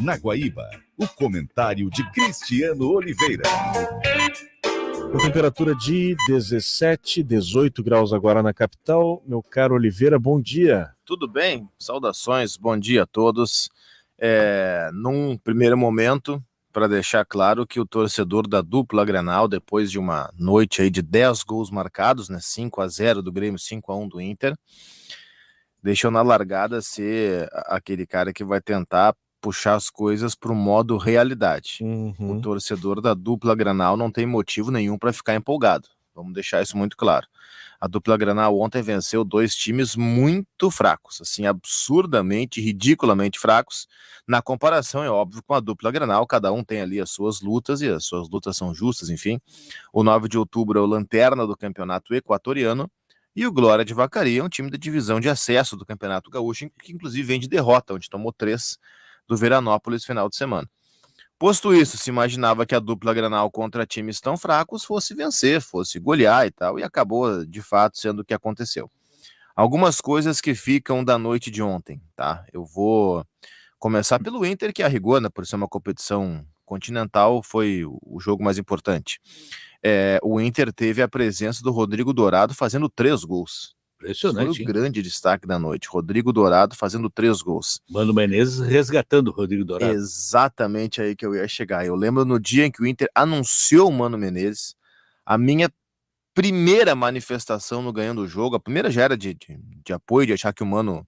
Na Guaíba, o comentário de Cristiano Oliveira. Com temperatura de 17, 18 graus agora na capital. Meu caro Oliveira, bom dia. Tudo bem? Saudações, bom dia a todos. Num primeiro momento, para deixar claro que o torcedor da dupla Grenal, depois de uma noite aí de 10 gols marcados, né, 5-0 do Grêmio, 5-1 do Inter, deixou na largada ser aquele cara que vai tentar puxar as coisas para o modo realidade. O torcedor da dupla Grenal não tem motivo nenhum para ficar empolgado. Vamos deixar isso muito claro. A dupla Grenal ontem venceu dois times muito fracos, assim, absurdamente, ridiculamente fracos. Na comparação, é óbvio, com a dupla Grenal, cada um tem ali as suas lutas, e as suas lutas são justas, enfim. O 9 de outubro é o lanterna do campeonato equatoriano, e o Glória de Vacaria é um time da divisão de acesso do Campeonato Gaúcho, que inclusive vem de derrota, onde tomou 3 do Veranópolis final de semana. Posto isso, se imaginava que a dupla Grenal contra times tão fracos fosse vencer, fosse golear e tal, e acabou de fato sendo o que aconteceu. Algumas coisas que ficam da noite de ontem, tá? Eu vou começar pelo Inter, que arrigou, né, por ser uma competição continental, foi o jogo mais importante. O Inter teve a presença do Rodrigo Dourado fazendo 3 gols. Impressionante. Foi o grande destaque da noite. Rodrigo Dourado fazendo 3 gols. Mano Menezes resgatando o Rodrigo Dourado. Exatamente aí que eu ia chegar. Eu lembro no dia em que o Inter anunciou o Mano Menezes, a minha primeira manifestação no ganhando o jogo, a primeira já era de apoio, de achar que o Mano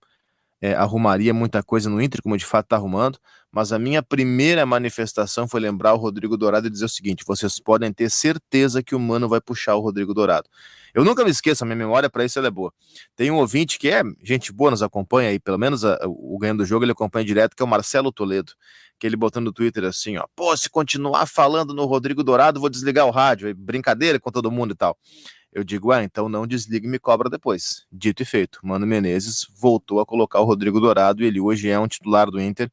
arrumaria muita coisa no Inter, como de fato está arrumando, mas a minha primeira manifestação foi lembrar o Rodrigo Dourado e dizer o seguinte: vocês podem ter certeza que o Mano vai puxar o Rodrigo Dourado. Eu nunca me esqueço, a minha memória para isso ela é boa. Tem um ouvinte que é gente boa, nos acompanha aí, pelo menos o Ganhando do Jogo ele acompanha direto, que é o Marcelo Toledo, que ele botou no Twitter assim, ó: pô, se continuar falando no Rodrigo Dourado, vou desligar o rádio, aí, brincadeira com todo mundo e tal. Eu digo, então não desliga e me cobra depois. Dito e feito, Mano Menezes voltou a colocar o Rodrigo Dourado e ele hoje é um titular do Inter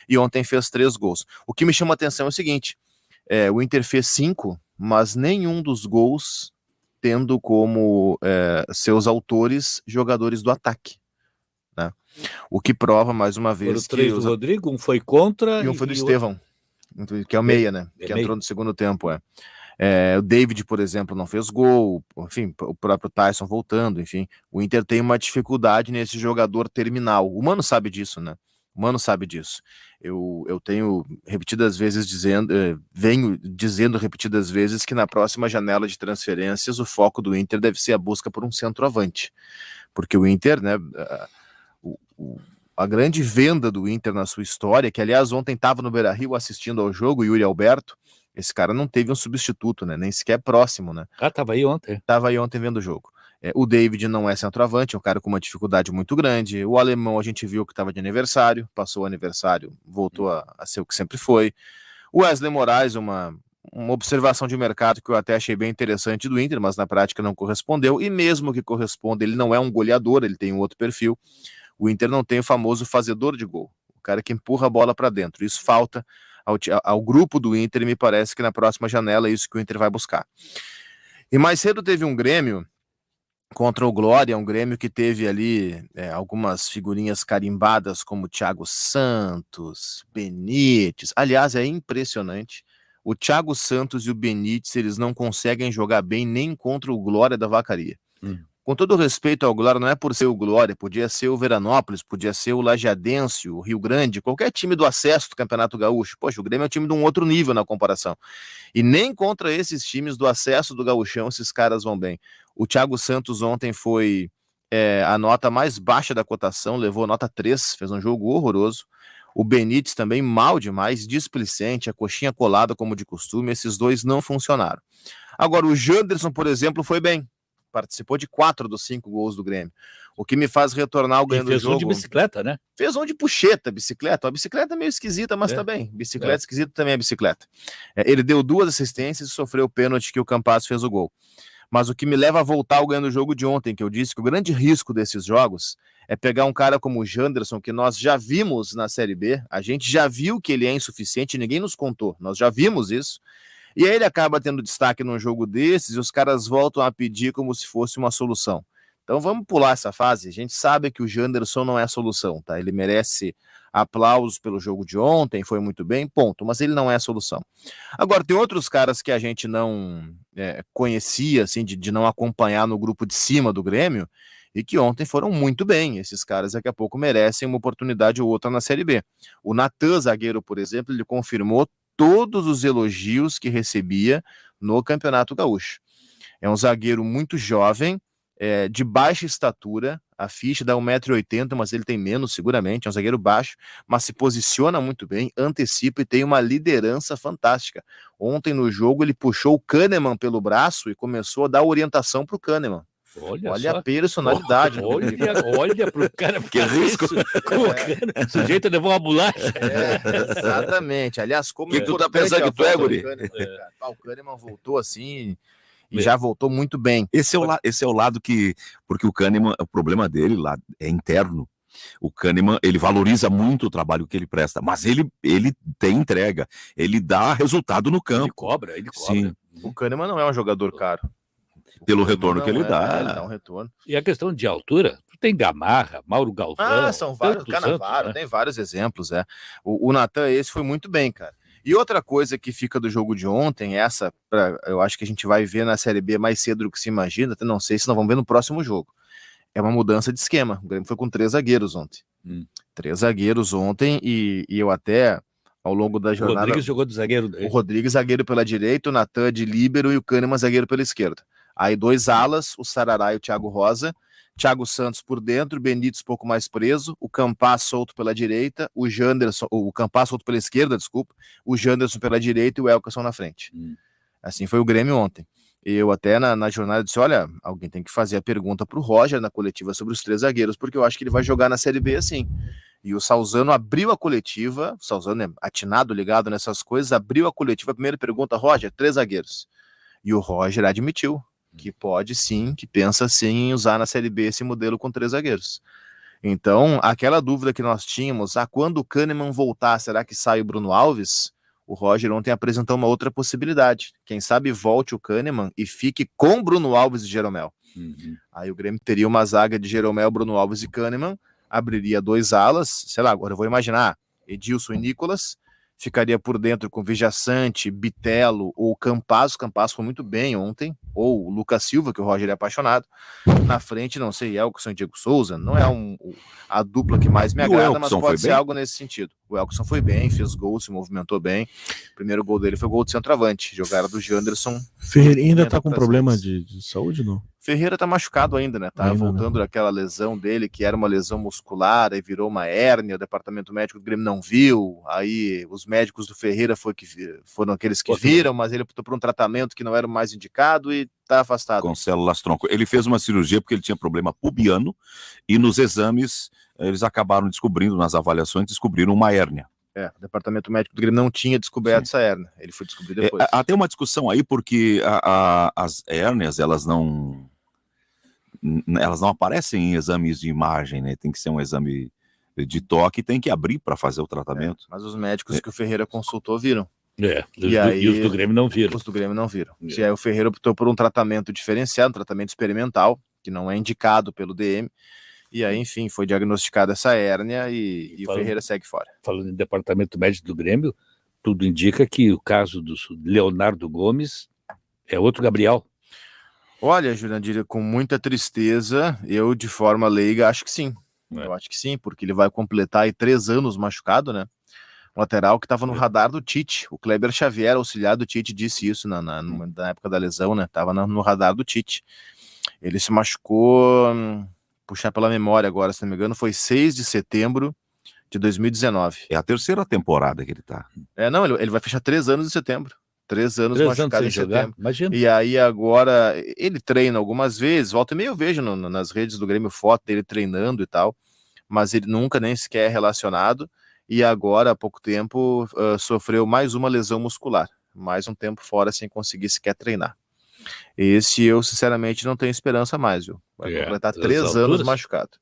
e ontem fez 3 gols. O que me chama a atenção é o seguinte, o Inter fez 5, mas nenhum dos gols tendo como seus autores jogadores do ataque, né? O que prova mais uma vez Foram 3 do Rodrigo, um foi contra e um foi do Estevão, que é o meia, né? Que entrou no segundo tempo, o David, por exemplo, não fez gol, enfim, o próprio Tyson voltando, enfim, o Inter tem uma dificuldade nesse jogador terminal. O Mano sabe disso, né? O Mano sabe disso. Eu tenho repetidas vezes venho dizendo repetidas vezes que na próxima janela de transferências o foco do Inter deve ser a busca por um centroavante, porque o Inter, né, a grande venda do Inter na sua história, que aliás ontem estava no Beira-Rio assistindo ao jogo, o Yuri Alberto, esse cara não teve um substituto, né? Nem sequer próximo, né? Tava aí ontem. Tava aí ontem vendo o jogo. O David não é centroavante, é um cara com uma dificuldade muito grande. O alemão a gente viu que estava de aniversário, passou o aniversário, voltou a ser o que sempre foi. O Wesley Moraes, uma observação de mercado que eu até achei bem interessante do Inter, mas na prática não correspondeu. E mesmo que corresponda, ele não é um goleador, ele tem um outro perfil. O Inter não tem o famoso fazedor de gol, o cara que empurra a bola para dentro. Isso falta ao grupo do Inter, e me parece que na próxima janela é isso que o Inter vai buscar. E mais cedo teve um Grêmio contra o Glória, um Grêmio que teve ali algumas figurinhas carimbadas como Thiago Santos, Benítez. Aliás, é impressionante, o Thiago Santos e o Benítez, eles não conseguem jogar bem nem contra o Glória da Vacaria. Com todo respeito ao Glória, não é por ser o Glória, podia ser o Veranópolis, podia ser o Lajeadense, o Rio Grande, qualquer time do acesso do Campeonato Gaúcho. Poxa, o Grêmio é um time de um outro nível na comparação. E nem contra esses times do acesso do Gauchão esses caras vão bem. O Thiago Santos ontem foi a nota mais baixa da cotação, levou nota 3, fez um jogo horroroso. O Benítez também mal demais, displicente, a coxinha colada como de costume, esses dois não funcionaram. Agora, o Janderson, por exemplo, foi bem. Participou de 4 dos 5 gols do Grêmio. O que me faz retornar ao ganho do jogo. Fez um de bicicleta, né? Fez um de puxeta, bicicleta. A bicicleta é meio esquisita, mas tá bem. Bicicleta esquisita também é bicicleta. Ele deu 2 assistências e sofreu o pênalti que o Campaz fez o gol. Mas o que me leva a voltar ao ganho do jogo de ontem, que eu disse que o grande risco desses jogos é pegar um cara como o Janderson, que nós já vimos na Série B, a gente já viu que ele é insuficiente, ninguém nos contou, nós já vimos isso. E aí ele acaba tendo destaque num jogo desses e os caras voltam a pedir como se fosse uma solução. Então vamos pular essa fase. A gente sabe que o Janderson não é a solução, tá? Ele merece aplausos pelo jogo de ontem, foi muito bem, ponto. Mas ele não é a solução. Agora, tem outros caras que a gente não conhecia, assim, de não acompanhar no grupo de cima do Grêmio, e que ontem foram muito bem. Esses caras daqui a pouco merecem uma oportunidade ou outra na Série B. O Natan, zagueiro, por exemplo, ele confirmou todos os elogios que recebia no Campeonato Gaúcho. É um zagueiro muito jovem, de baixa estatura, a ficha dá 1,80 m, mas ele tem menos seguramente, é um zagueiro baixo, mas se posiciona muito bem, antecipa e tem uma liderança fantástica. Ontem no jogo ele puxou o Kahneman pelo braço e começou a dar orientação para o Kahneman. Olha a personalidade. Olha pro cara. Que risco. O sujeito levou uma bolacha. Exatamente. Aliás, como que tu tá pensando que tu é, guri? O Kahneman voltou assim e já voltou muito bem. Esse é o lado que... Porque o Kahneman, o problema dele lá é interno. O Kahneman, ele valoriza muito o trabalho que ele presta, mas ele tem entrega. Ele dá resultado no campo. Ele cobra. Sim. O Kahneman não é um jogador caro. Pelo retorno que ele dá. Ele dá um retorno. E a questão de altura, tu tem Gamarra, Mauro Galvão. São vários. Canavaro, né? tem vários exemplos. O Natan, esse foi muito bem, cara. E outra coisa que fica do jogo de ontem, eu acho que a gente vai ver na Série B mais cedo do que se imagina, até não sei se nós vamos ver no próximo jogo. É uma mudança de esquema. O Grêmio foi com 3 zagueiros ontem. 3 zagueiros ontem e eu até, ao longo da jornada... O Rodrigues jogou de zagueiro. O Rodrigues zagueiro pela direita, o Natan de líbero e o Kahneman zagueiro pela esquerda. Aí 2 alas, o Sarará e o Thiago Rosa, Thiago Santos por dentro, Benítez pouco mais preso, o Campas solto pela direita, o Campas solto pela esquerda, desculpa, o Janderson pela direita e o Elkerson na frente. Assim foi o Grêmio ontem. Eu até na jornada disse, olha, alguém tem que fazer a pergunta pro Roger na coletiva sobre os 3 zagueiros, porque eu acho que ele vai jogar na Série B assim. E o Salzano abriu a coletiva, o Salzano é atinado, ligado nessas coisas, abriu a coletiva, a primeira pergunta, Roger, 3 zagueiros. E o Roger admitiu que pode sim, que pensa sim em usar na Série B esse modelo com 3 zagueiros. Então, aquela dúvida que nós tínhamos, quando o Kahneman voltar, será que sai o Bruno Alves? O Roger ontem apresentou uma outra possibilidade. Quem sabe volte o Kahneman e fique com Bruno Alves e Jeromel. Aí o Grêmio teria uma zaga de Jeromel, Bruno Alves e Kahneman, abriria 2 alas, sei lá, agora eu vou imaginar, Edilson e Nicolas, ficaria por dentro com Vijaçante, Bitelo ou Campas. O Campas foi muito bem ontem, ou o Lucas Silva, que o Roger é apaixonado. Na frente, não sei, Elkerson e Diego Souza, não é a dupla que mais me agrada, mas pode ser algo nesse sentido. O Elkerson foi bem, fez gol, se movimentou bem. O primeiro gol dele foi gol de centroavante, jogada do Janderson. Ferreira ainda tá com problema de saúde, não? Ferreira tá machucado ainda, né? Tá voltando daquela lesão dele, que era uma lesão muscular, aí virou uma hérnia, o departamento médico do Grêmio não viu, aí os médicos do Ferreira foram aqueles que viram, mas ele optou por um tratamento que não era o mais indicado e tá afastado. Com células tronco. Ele fez uma cirurgia porque ele tinha problema pubiano e nos exames eles acabaram descobrindo, nas avaliações, descobriram uma hérnia. O departamento médico do Grêmio não tinha descoberto essa hérnia, ele foi descobrir depois. Há até uma discussão aí porque as hérnias, elas não aparecem em exames de imagem, né? Tem que ser um exame de toque, tem que abrir para fazer o tratamento. Mas os médicos que o Ferreira consultou viram. E os do Grêmio não viram. Os do Grêmio não viram. E aí o Ferreira optou por um tratamento diferenciado, um tratamento experimental, que não é indicado pelo DM. E aí, enfim, foi diagnosticada essa hérnia e o Ferreira segue fora. Falando em departamento médico do Grêmio, tudo indica que o caso do Leonardo Gomes é outro Gabriel. Olha, Jurandir, com muita tristeza, eu de forma leiga acho que sim. Eu acho que sim, porque ele vai completar aí 3 anos machucado, né? Um lateral que estava no radar do Tite. O Kleber Xavier, auxiliar do Tite, disse isso na época da lesão, né? Estava no radar do Tite. Ele se machucou, puxar pela memória agora, se não me engano, foi 6 de setembro de 2019. É a 3ª temporada que ele tá. Não, ele vai fechar 3 anos em setembro. 3 anos machucado em setembro. Imagina. E aí agora, ele treina algumas vezes, volta e meia eu vejo nas redes do Grêmio foto dele treinando e tal, mas ele nunca nem sequer é relacionado, e agora há pouco tempo sofreu mais uma lesão muscular, mais um tempo fora sem conseguir sequer treinar. Esse eu sinceramente não tenho esperança mais, viu? Vai completar 3 anos machucado.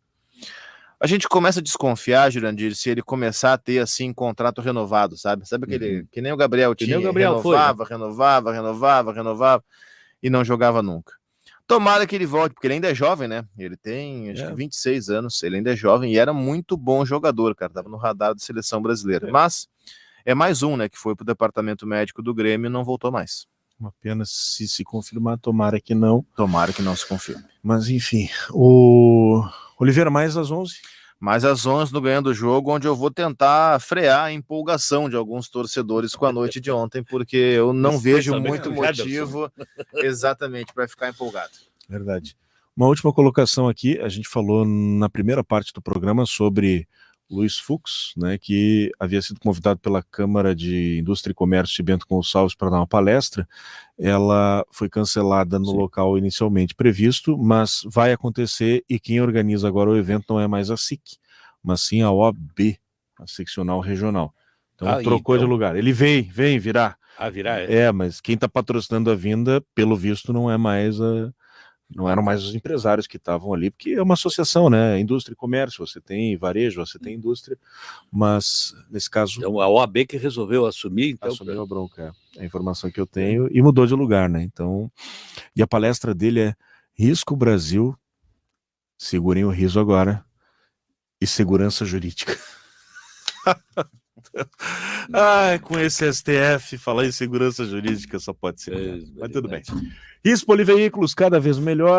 A gente começa a desconfiar, Jurandir, se ele começar a ter, assim, contrato renovado, sabe? Sabe aquele, que nem o Gabriel tinha, renovava, e não jogava nunca. Tomara que ele volte, porque ele ainda é jovem, né? Ele tem, acho que 26 anos, ele ainda é jovem e era muito bom jogador, cara. Tava no radar da seleção brasileira. Mas é mais um, né, que foi pro departamento médico do Grêmio e não voltou mais. Uma pena se confirmar, tomara que não. Tomara que não se confirme. Mas enfim, o Oliveira, mais às 11? Mais às 11 no Ganhando o Jogo, onde eu vou tentar frear a empolgação de alguns torcedores com a noite de ontem, porque eu não vejo muito motivo exatamente para ficar empolgado. Verdade. Uma última colocação aqui, a gente falou na primeira parte do programa sobre Luiz Fux, né, que havia sido convidado pela Câmara de Indústria e Comércio de Bento Gonçalves para dar uma palestra. Ela foi cancelada no local inicialmente previsto, mas vai acontecer, e quem organiza agora o evento não é mais a SIC, mas sim a OAB, a seccional regional. Então trocou de lugar. Ele vem virar. Virar? Mas quem está patrocinando a vinda, pelo visto, não eram mais os empresários que estavam ali, porque é uma associação, né? Indústria e comércio, você tem varejo, você tem indústria, mas nesse caso... Então, a OAB que resolveu assumir, então... Assumiu a bronca, é a informação que eu tenho, e mudou de lugar, né? Então, e a palestra dele é Risco Brasil, segurem o riso agora, e segurança jurídica. Com esse STF, falar em segurança jurídica só pode ser. Mas tudo bem. Risco Poliveículos, cada vez melhor.